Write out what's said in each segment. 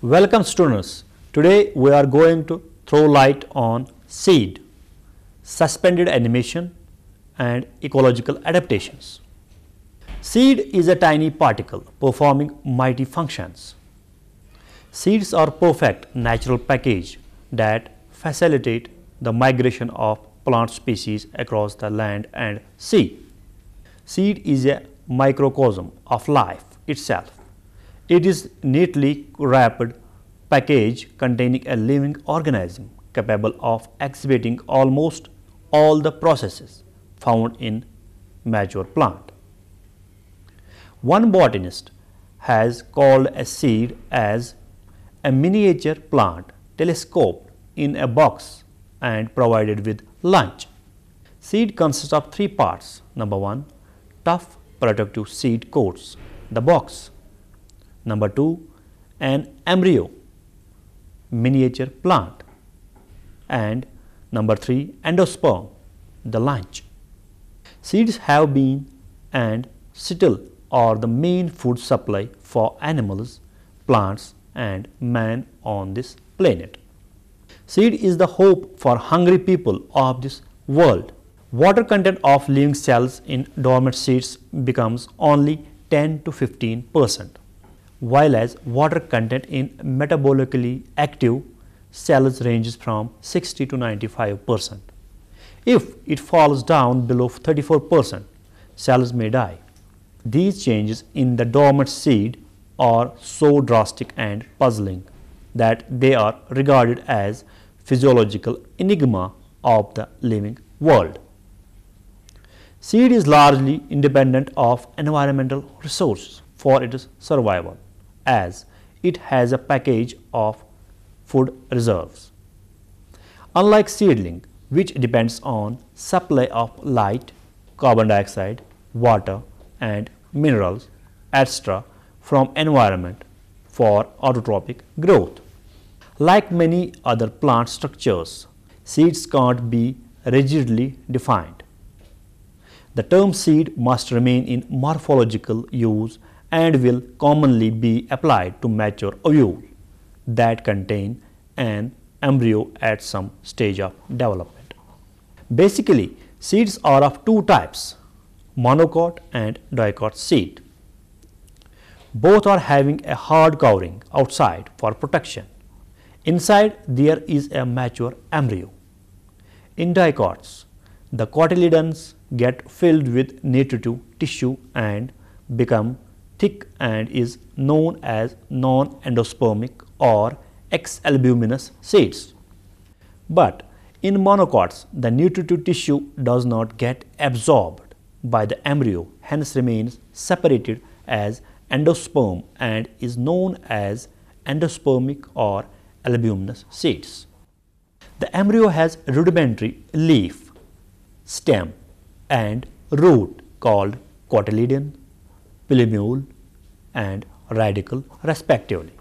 Welcome students. Today we are going to throw light on seed, suspended animation and ecological adaptations. Seed is a tiny particle performing mighty functions. Seeds are perfect natural package that facilitate the migration of plant species across the land and sea. Seed is a microcosm of life itself. It is neatly wrapped package containing a living organism capable of exhibiting almost all the processes found in mature plant. One botanist has called a seed as a miniature plant telescoped in a box and provided with lunch. Seed consists of three parts. Number 1, tough protective seed coats, the box. Number 2, an embryo, miniature plant. And number 3, endosperm, the lunch. Seeds have been and still are the main food supply for animals, plants and man on this planet. Seed is the hope for hungry people of this world. Water content of living cells in dormant seeds becomes only 10 to 15%. While as water content in metabolically active cells ranges from 60 to 95%. If it falls down below 34%, cells may die. These changes in the dormant seed are so drastic and puzzling that they are regarded as physiological enigma of the living world. Seed is largely independent of environmental resources for its survival, as it has a package of food reserves. Unlike seedling, which depends on supply of light, carbon dioxide, water and minerals, etc. from environment for autotrophic growth. Like many other plant structures, seeds can't be rigidly defined. The term seed must remain in morphological use and will commonly be applied to mature ovules that contain an embryo at some stage of development. Basically, seeds are of two types, monocot and dicot seed. Both are having a hard covering outside for protection. Inside there is a mature embryo. In dicots, the cotyledons get filled with nutritive tissue and become thick and is known as non-endospermic or ex-albuminous seeds. But in monocots, the nutritive tissue does not get absorbed by the embryo, hence remains separated as endosperm and is known as endospermic or albuminous seeds. The embryo has rudimentary leaf, stem and root called cotyledon, plumule and radicle respectively.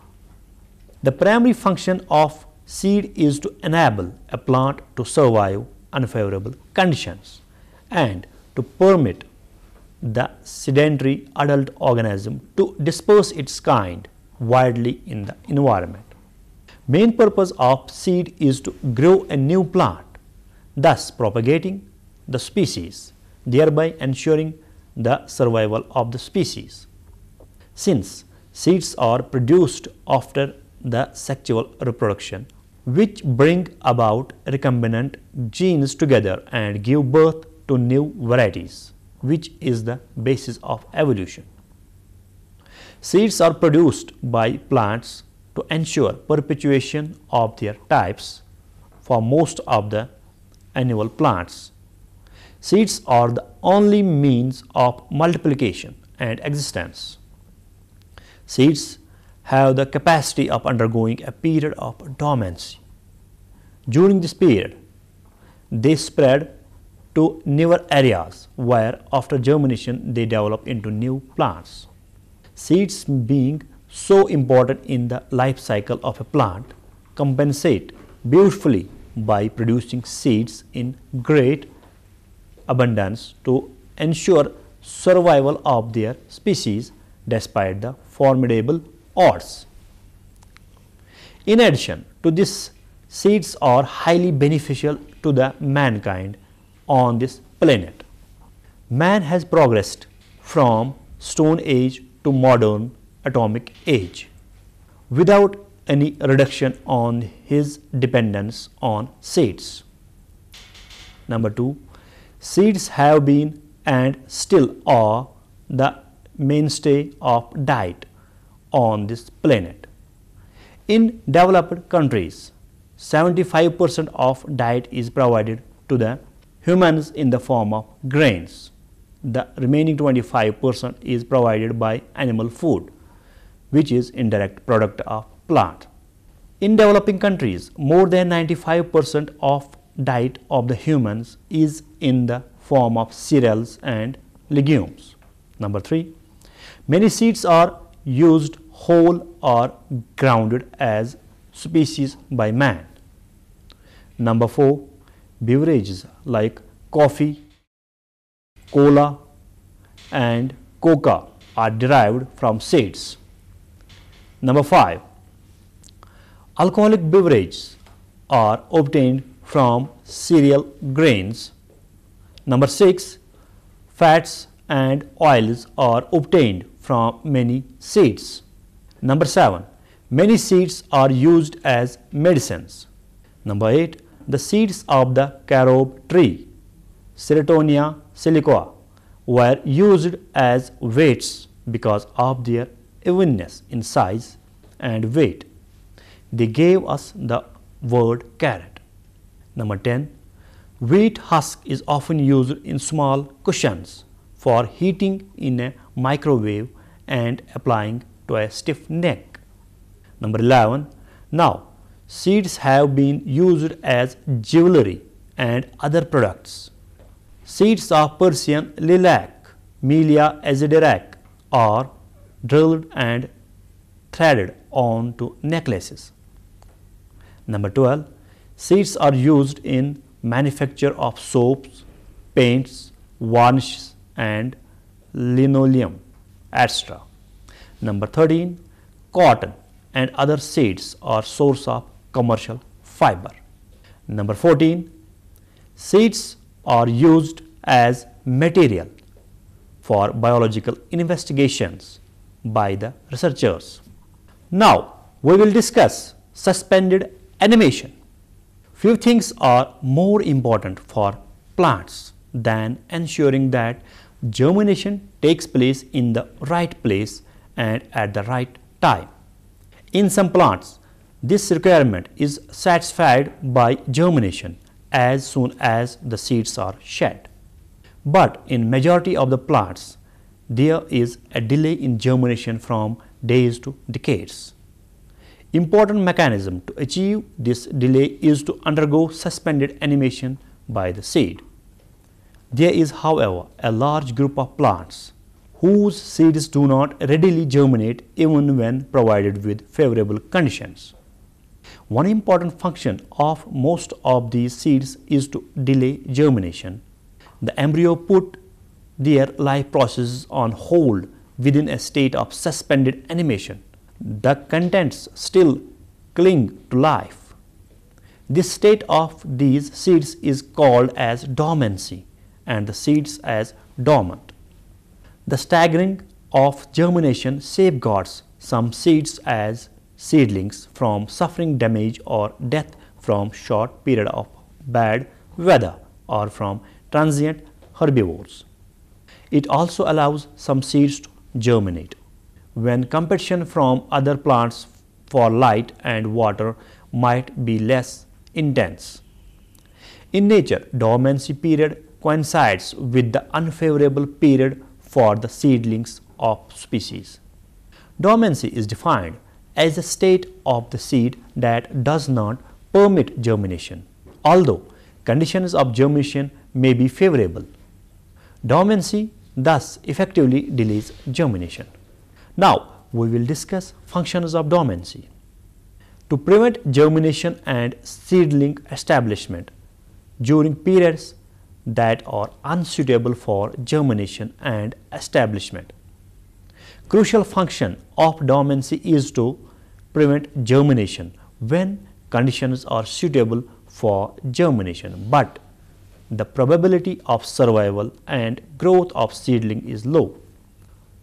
The primary function of seed is to enable a plant to survive unfavorable conditions and to permit the sedentary adult organism to disperse its kind widely in the environment. Main purpose of seed is to grow a new plant, thus propagating the species, thereby ensuring the survival of the species. Since seeds are produced after the sexual reproduction, which bring about recombinant genes together and give birth to new varieties, which is the basis of evolution. Seeds are produced by plants to ensure perpetuation of their types for most of the annual plants. Seeds are the only means of multiplication and existence. Seeds have the capacity of undergoing a period of dormancy. During this period, they spread to newer areas where after germination they develop into new plants. Seeds being so important in the life cycle of a plant compensate beautifully by producing seeds in great abundance to ensure survival of their species despite the formidable odds. In addition to this, seeds are highly beneficial to the mankind on this planet. Man has progressed from Stone Age to modern atomic age without any reduction on his dependence on seeds. Number 2, seeds have been and still are the mainstay of diet on this planet. In developed countries, 75% of diet is provided to the humans in the form of grains. The remaining 25% is provided by animal food, which is indirect product of plant. In developing countries, more than 95% of diet of the humans is in the form of cereals and legumes. Number 3, many seeds are used whole or grounded as species by man. Number 4, beverages like coffee, cola and coca are derived from seeds. Number 5, alcoholic beverages are obtained from cereal grains. Number 6, fats and oils are obtained from many seeds. Number 7, many seeds are used as medicines. Number 8, the seeds of the carob tree, Ceratonia silicoa, were used as weights because of their evenness in size and weight. They gave us the word carrot. Number 10, wheat husk is often used in small cushions for heating in a microwave and applying to a stiff neck. Number 11, now seeds have been used as jewelry and other products. Seeds of Persian lilac, Melia azadirach, are drilled and threaded onto necklaces. Number 12, seeds are used in manufacture of soaps, paints, varnishes and linoleum, etc. Number 13, cotton and other seeds are source of commercial fiber. Number 14, seeds are used as material for biological investigations by the researchers. Now we will discuss suspended animation. Few things are more important for plants than ensuring that germination takes place in the right place and at the right time. In some plants, this requirement is satisfied by germination as soon as the seeds are shed. But in majority of the plants, there is a delay in germination from days to decades. Important mechanism to achieve this delay is to undergo suspended animation by the seed. There is, however, a large group of plants whose seeds do not readily germinate even when provided with favorable conditions. One important function of most of these seeds is to delay germination. The embryo put their life processes on hold within a state of suspended animation. The contents still cling to life. This state of these seeds is called as dormancy and the seeds as dormant. The staggering of germination safeguards some seeds as seedlings from suffering damage or death from short period of bad weather or from transient herbivores. It also allows some seeds to germinate when competition from other plants for light and water might be less intense. In nature, dormancy period coincides with the unfavorable period for the seedlings of species. Dormancy is defined as a state of the seed that does not permit germination, although conditions of germination may be favorable. Dormancy thus effectively delays germination. Now we will discuss functions of dormancy. To prevent germination and seedling establishment during periods that are unsuitable for germination and establishment. Crucial function of dormancy is to prevent germination when conditions are suitable for germination, but the probability of survival and growth of seedling is low.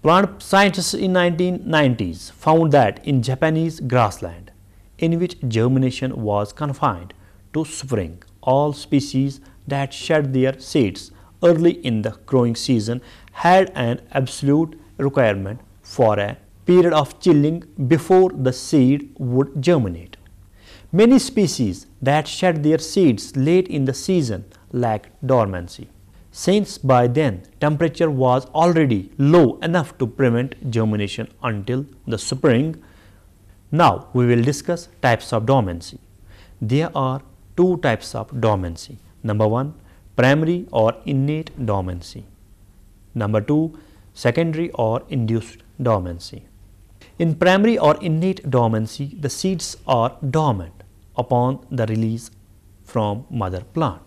Plant scientists in 1990s found that in Japanese grassland, in which germination was confined to spring, all species that shed their seeds early in the growing season had an absolute requirement for a period of chilling before the seed would germinate. Many species that shed their seeds late in the season lacked dormancy, since by then temperature was already low enough to prevent germination until the spring. Now we will discuss types of dormancy. There are two types of dormancy. Number 1, primary or innate dormancy. Number 2, secondary or induced dormancy. In primary or innate dormancy, the seeds are dormant upon the release from mother plant.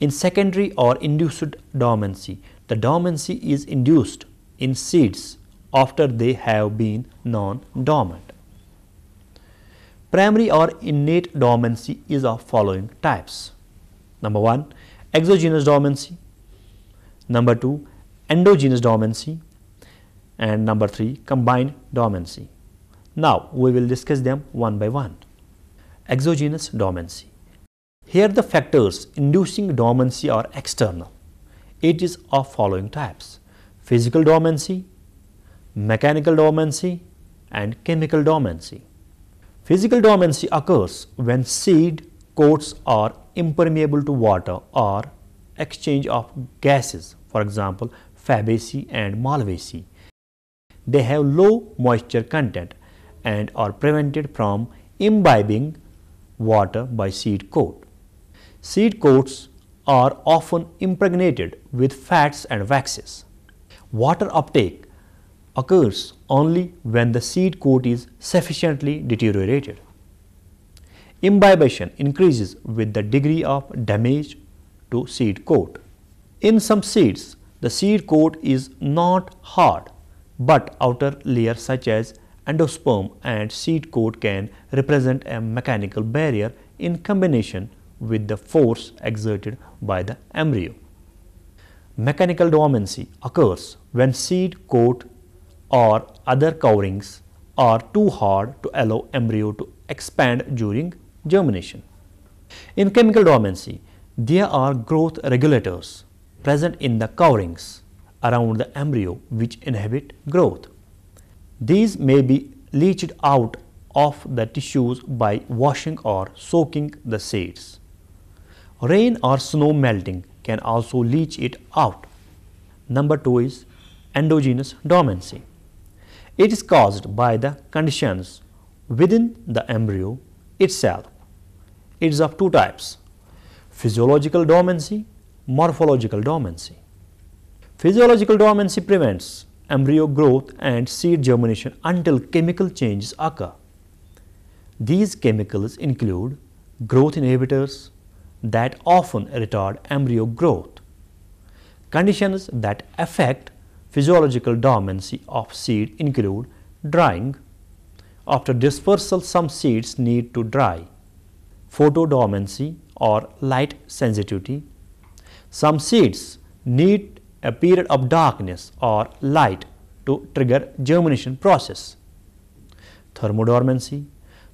In secondary or induced dormancy, the dormancy is induced in seeds after they have been non-dormant. Primary or innate dormancy is of following types. Number 1, exogenous dormancy. Number 2, endogenous dormancy. And number 3, combined dormancy. Now we will discuss them one by one. Exogenous dormancy. Here the factors inducing dormancy are external. It is of following types: physical dormancy, mechanical dormancy, and chemical dormancy. Physical dormancy occurs when seed coats are impermeable to water or exchange of gases, for example Fabaceae and Malvaceae. They have low moisture content and are prevented from imbibing water by seed coat. Seed coats are often impregnated with fats and waxes. Water uptake occurs only when the seed coat is sufficiently deteriorated. Imbibition increases with the degree of damage to seed coat. In some seeds, the seed coat is not hard, but outer layers such as endosperm and seed coat can represent a mechanical barrier in combination with the force exerted by the embryo. Mechanical dormancy occurs when seed coat or other coverings are too hard to allow embryo to expand during germination. In chemical dormancy, there are growth regulators present in the coverings around the embryo which inhibit growth. These may be leached out of the tissues by washing or soaking the seeds. Rain or snow melting can also leach it out. Number 2 is endogenous dormancy. It is caused by the conditions within the embryo itself. It is of two types: physiological dormancy, morphological dormancy. Physiological dormancy prevents embryo growth and seed germination until chemical changes occur. These chemicals include growth inhibitors that often retard embryo growth. Conditions that affect physiological dormancy of seed include drying. After dispersal, some seeds need to dry. Photodormancy or light sensitivity. Some seeds need a period of darkness or light to trigger germination process. Thermodormancy.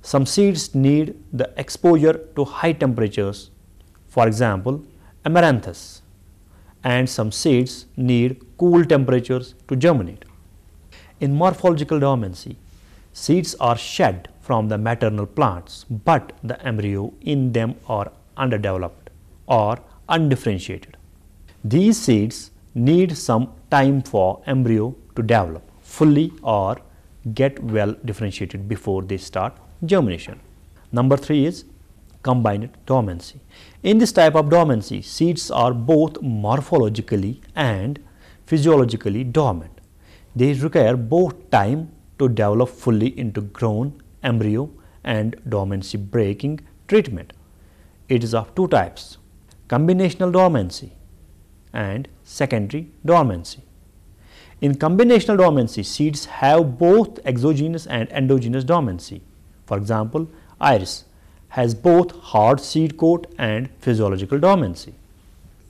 Some seeds need the exposure to high temperatures, for example amaranthus, and some seeds need cool temperatures to germinate. In morphological dormancy, seeds are shed from the maternal plants, but the embryo in them are underdeveloped or undifferentiated. These seeds need some time for embryo to develop fully or get well differentiated before they start germination. Number 3 is combined dormancy. In this type of dormancy, seeds are both morphologically and physiologically dormant. They require both time to develop fully into grown embryo and dormancy breaking treatment. It is of two types: combinational dormancy and secondary dormancy. In combinational dormancy, seeds have both exogenous and endogenous dormancy. For example, iris, has both hard seed coat and physiological dormancy.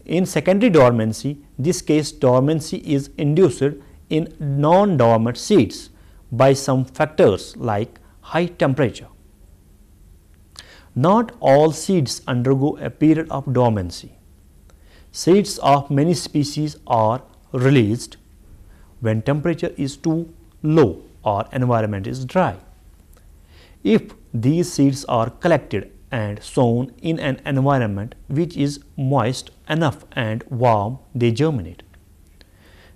In secondary dormancy, this case dormancy is induced in non-dormant seeds by some factors like high temperature. Not all seeds undergo a period of dormancy. Seeds of many species are released when temperature is too low or environment is dry. If these seeds are collected and sown in an environment which is moist enough and warm, they germinate.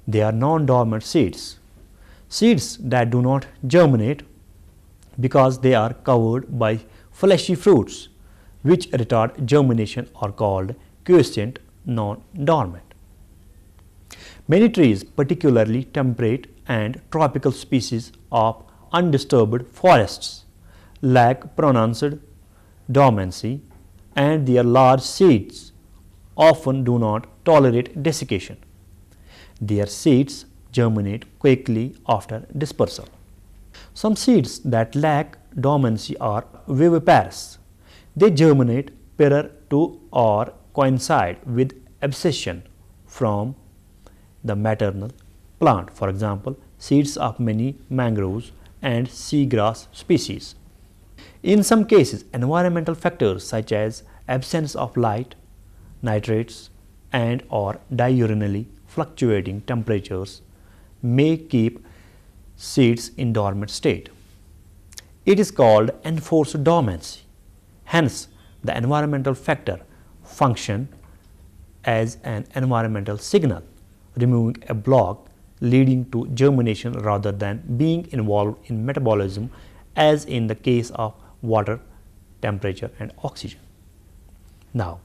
They are non-dormant seeds. Seeds that do not germinate because they are covered by fleshy fruits which retard germination are called quiescent non-dormant. Many trees, particularly temperate and tropical species of undisturbed forests, lack pronounced dormancy, and their large seeds often do not tolerate desiccation. Their seeds germinate quickly after dispersal. Some seeds that lack dormancy are viviparous. They germinate prior to or coincide with abscission from the maternal plant, for example, seeds of many mangroves and seagrass species. In some cases, environmental factors such as absence of light, nitrates, and or diurnally fluctuating temperatures may keep seeds in dormant state. It is called enforced dormancy. Hence, the environmental factor function as an environmental signal, removing a block leading to germination rather than being involved in metabolism, as in the case of water, temperature, and oxygen. Now,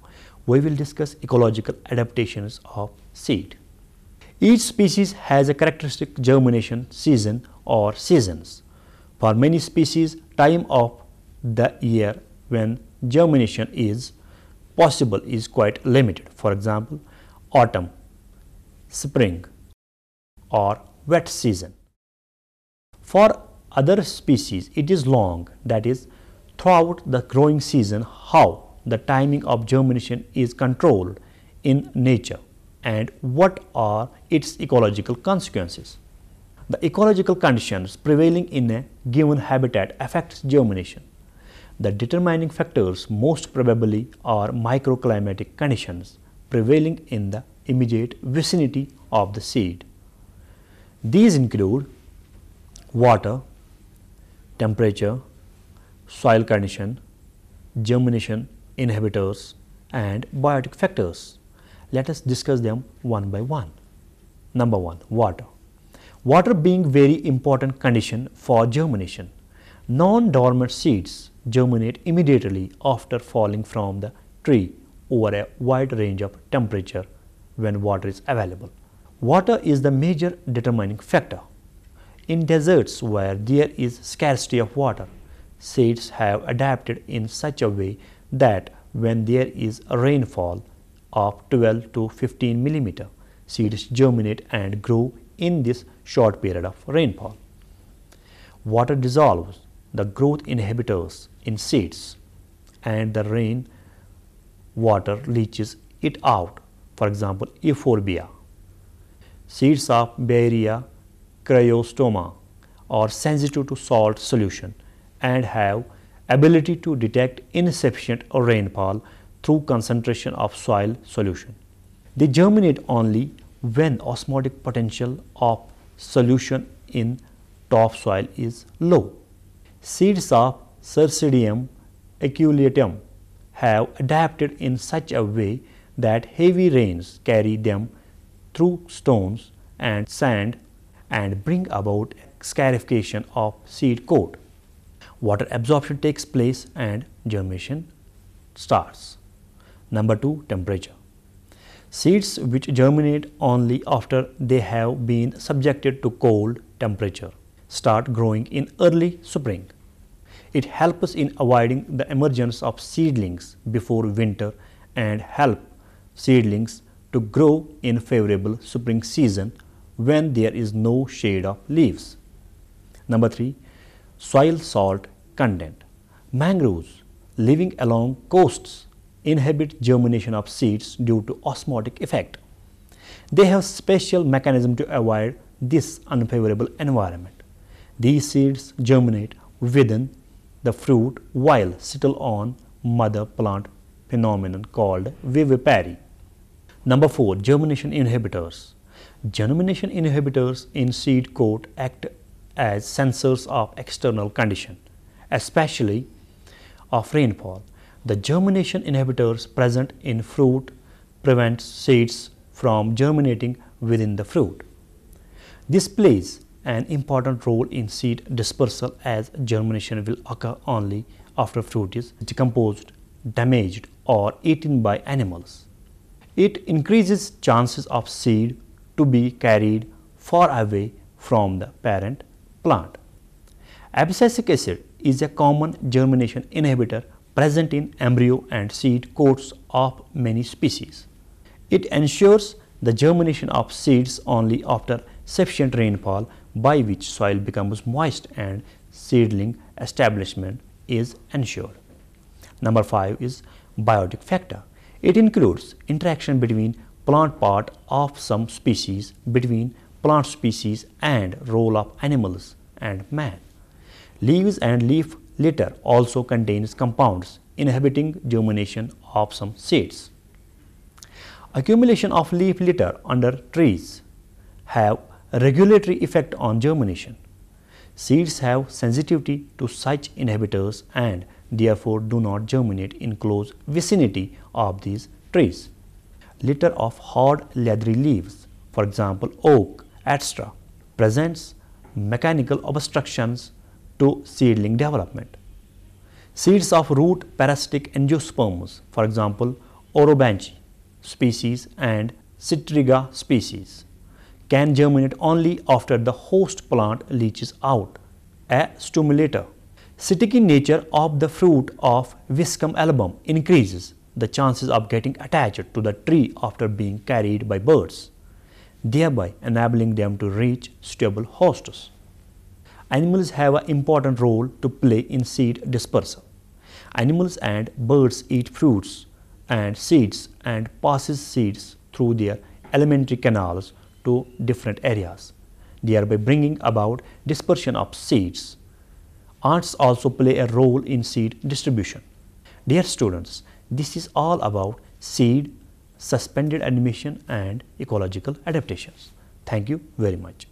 we will discuss ecological adaptations of seed. Each species has a characteristic germination season or seasons. For many species, time of the year when germination is possible is quite limited. For example, autumn, spring, or wet season. For other species, it is long, that is, throughout the growing season. How the timing of germination is controlled in nature and what are its ecological consequences. The ecological conditions prevailing in a given habitat affects germination. The determining factors most probably are microclimatic conditions prevailing in the immediate vicinity of the seed. These include water, temperature, soil condition, germination inhibitors, and biotic factors. Let us discuss them one by one. Number 1. Water. Water being very important condition for germination. Non-dormant seeds germinate immediately after falling from the tree over a wide range of temperature when water is available. Water is the major determining factor. In deserts where there is scarcity of water, seeds have adapted in such a way that when there is a rainfall of 12 to 15 millimeter, seeds germinate and grow in this short period of rainfall. Water dissolves the growth inhibitors in seeds and the rain water leaches it out. For example, euphorbia. Seeds of Baeria cryostoma are sensitive to salt solution and have ability to detect insufficient rainfall through concentration of soil solution. They germinate only when osmotic potential of solution in topsoil is low. Seeds of Circidium aculeatum have adapted in such a way that heavy rains carry them through stones and sand and bring about scarification of seed coat. Water absorption takes place and germination starts. Number 2. Temperature. Seeds which germinate only after they have been subjected to cold temperature start growing in early spring. It helps in avoiding the emergence of seedlings before winter and help seedlings to grow in favorable spring season when there is no shade of leaves. Number 3. Soil salt content. Mangroves living along coasts inhibit germination of seeds due to osmotic effect. They have special mechanism to avoid this unfavorable environment. These seeds germinate within the fruit while still on mother plant phenomenon called vivipary. Number 4. Germination inhibitors. Germination inhibitors in seed coat act as sensors of external condition, especially of rainfall. The germination inhibitors present in fruit prevent seeds from germinating within the fruit. This plays an important role in seed dispersal as germination will occur only after fruit is decomposed, damaged or eaten by animals. It increases chances of seed to be carried far away from the parent plant. Abscisic acid is a common germination inhibitor present in embryo and seed coats of many species. It ensures the germination of seeds only after sufficient rainfall, by which soil becomes moist and seedling establishment is ensured. Number 5 is biotic factor. It includes interaction between plant part of some species, between plant species and role of animals and man. Leaves and leaf litter also contains compounds inhibiting germination of some seeds. Accumulation of leaf litter under trees have a regulatory effect on germination. Seeds have sensitivity to such inhibitors and therefore do not germinate in close vicinity of these trees. Litter of hard leathery leaves, for example oak, etc., presents mechanical obstructions to seedling development. Seeds of root parasitic angiosperms, for example Orobanche species and Citriga species, can germinate only after the host plant leaches out a stimulator. Sticky nature of the fruit of Viscum album increases the chances of getting attached to the tree after being carried by birds, thereby enabling them to reach suitable hosts. Animals have an important role to play in seed dispersal. Animals and birds eat fruits and seeds and passes seeds through their alimentary canals to different areas, thereby bringing about dispersion of seeds. Ants also play a role in seed distribution. Dear students, this is all about seed, suspended animation and ecological adaptations. Thank you very much.